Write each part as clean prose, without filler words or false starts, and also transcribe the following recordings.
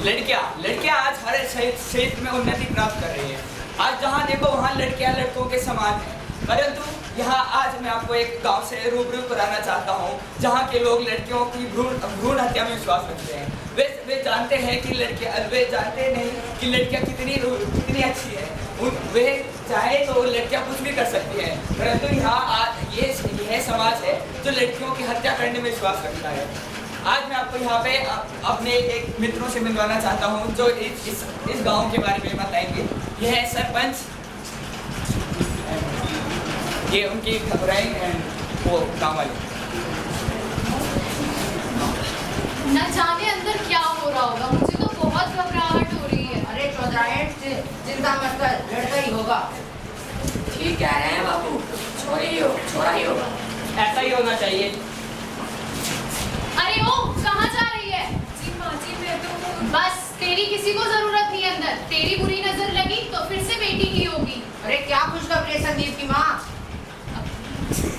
लड़कियां आज हर क्षेत्र में उन्नति प्राप्त कर रही है। आज जहां देखो वहां लड़कियां लड़कों के समान है। परंतु यहाँ आज मैं आपको एक गांव से रूबरू कराना चाहता हूँ जहाँ के लोग लड़कियों की भ्रूण हत्या में विश्वास रखते हैं। वे जानते हैं कि वे जानते नहीं कि लड़कियाँ कितनी अच्छी है। वे चाहे तो लड़कियाँ कुछ भी कर सकती हैं, परंतु यहाँ यह समाज है जो लड़कियों की हत्या करने में विश्वास रखता है। आज मैं आपको यहाँ पे अपने एक मित्रों से मिलवाना चाहता हूँ जो इस गांव के बारे में बताएंगे। यह है सरपंच, ये उनकी घबराई एंड वो गाँव वाले। न जाने अंदर क्या हो रहा होगा, मुझे तो बहुत घबराहट हो रही है। अरे चौधरायण चिंता मत कर, लड़का ही होगा। ठीक कह रहे हैं बाबू, छोरा ही होगा। ऐसा ही होना चाहिए। अरे ओ कहाँ जा रही है? जी माँ जी, मैं तो बस तेरी किसी को जरूरत नहीं अंदर। तेरी बुरी नजर लगी तो फिर से बेटी की होगी। अरे क्या खुशखबरी है संदीप की माँ?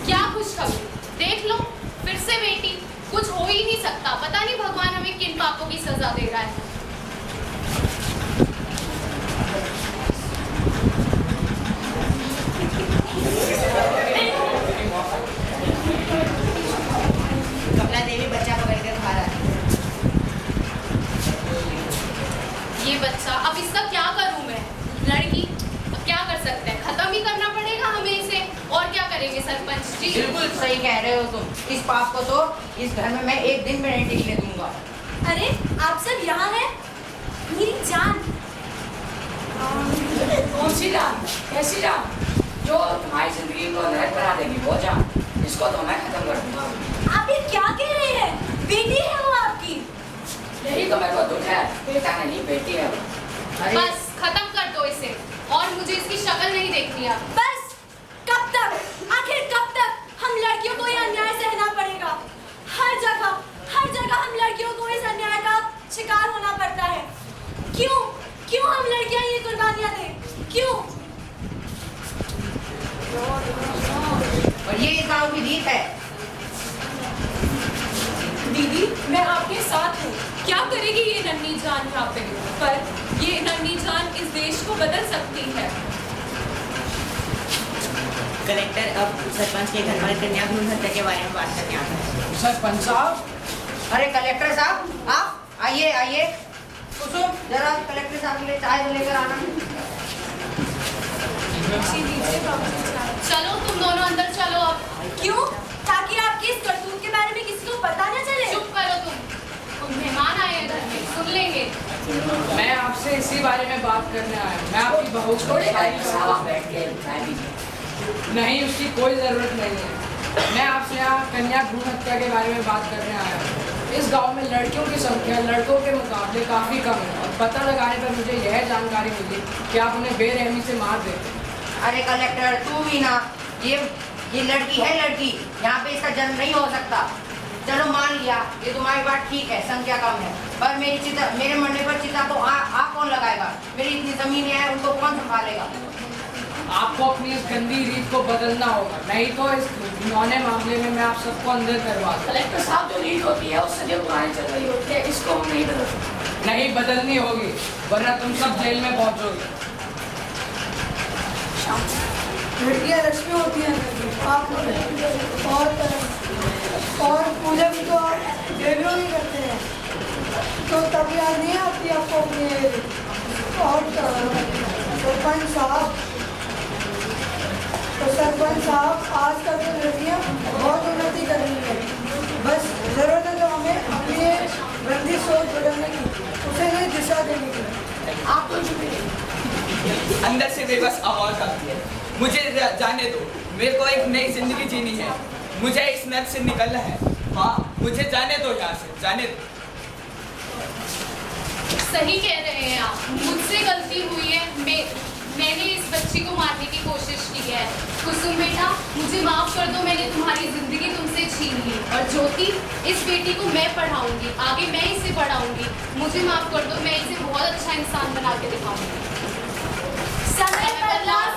क्या खुशखबरी? देख लो फिर से बेटी। कुछ हो ही नहीं सकता। पता नहीं भगवान हमें किन पापों की सजा दे रहा है। कमला देवी बच्चा पकड़ कर खा रहा है। ये बच्चा, अब इसका क्या करूं मैं? लड़की, अब क्या कर सकते हैं? खत्म ही करना पड़ेगा हमें इसे। और क्या करेंगे सरपंच जी? बिल्कुल सही कह रहे हो तुम। इस पाप को तो इस घर में मैं एक दिन में नहीं टिकने दूंगा। अरे आप सब यहाँ हैं? मेरी जान। कौन सी जान? कैसी जान? जो तुम्हारी जिंदगी को नरक बना देगी वो जान। इसको तो मैं खत्म कर दूंगा। आप ये क्या कह रहे हैं? बेटी है वो आपकी। यही तो मेरे को दुख है, बेटा नहीं बेटी है वो। अरे बस खत्म कर दो इसे, और मुझे इसकी शक्ल नहीं देखनी अब। बस कब तक, आखिर कब तक हम लड़कियों को ये अन्याय सहना पड़ेगा? हर जगह हम लड़कियों को इस अन्याय का शिकार होना पड़ता है। क्यों हम लड़कियां ये कुर्बानियां दें? क्यों? और ये इस गाँव की रीत है। दीदी, मैं आपके साथ हूँ। क्या करेगी ये नन्ही जान यहाँ पे? पर ये नन्ही जान इस देश को बदल सकती है। कलेक्टर अब सरपंच के घर वाले कन्या भ्रूण हत्या के बारे में बात करने आता है। सरपंच साहब, अरे कलेक्टर साहब, आप आइए। कुसुम, जरा कलेक्टर साहब के लिए चाय लेकर आना। चलो तुम दोनों अंदर चलो अब। क्यों? ताकि आपकी इस करतूत के बारे में किसी को पता न चले। चुप करो तुम मेहमान आए हैं घर में, सुन लेंगे। मैं आपसे इसी बारे में बात करने आया हूँ। मैं आपकी बहू को साहब बैठ के चाय पीजिए। नहीं, उसकी कोई ज़रूरत नहीं है। मैं आपसे यहाँ कन्या भ्रूण हत्या के बारे में बात करने आया हूँ। इस गांव में लड़कियों की संख्या लड़कों के मुकाबले काफ़ी कम है और पता लगाने पर मुझे यह जानकारी मिली कि आप उन्हें बेरहमी से मार देते हैं। अरे कलेक्टर, तू भी ना, ये लड़की है लड़की, यहाँ पे इसका जन्म नहीं हो सकता। चलो मान लिया, ये तुम्हारी बात ठीक है, संख्या कम है, पर मेरे मरने पर चिता को आप कौन लगाएगा? मेरी इतनी जमीनें हैं, उनको कौन संभालेगा? आपको अपनी इस गंदी रीत को बदलना होगा, नहीं तो इस घिनौने मामले में मैं आप सबको अंदर करवा दूँ। कलेक्टर साहब, जो रीत होती है उससे जो पुरानी चल रही होती है, इसको हम नहीं बदल सकते। नहीं बदलनी होगी, वरना तुम सब जेल में पहुंचोगे। लड़कियाँ लक्ष्मी होती हैं आप और पूजा भी तो आप देवियों नहीं करते हैं, तो तब याद नहीं आती आपको अपनी। और सरपंच साहब आज कल तो लड़कियाँ बहुत उन्नति कर रही है। बस ज़रूरत है तो हमें अपनी गंदी सोच बदलने की, उसे नहीं दिशा देने की। आप तो चुप अंदर से बेबस आवाज आती है, मुझे जाने दो। मेरे को एक नई जिंदगी जीनी है, मुझे इस नर्क से निकलना है। हाँ, मुझे जाने दो यहाँ से, जाने दो। सही कह रहे हैं आप, मुझसे गलती हुई है। मैंने इस बच्ची को मारने की कोशिश की है। कुसुम बेटा, मुझे माफ कर दो, मैंने तुम्हारी जिंदगी तुमसे छीन ली। और ज्योति, इस बेटी को मैं पढ़ाऊंगी, आगे मैं इसे पढ़ाऊंगी। मुझे माफ कर दो, मैं इसे बहुत अच्छा इंसान बना के दिखाऊंगी। समय पर लाज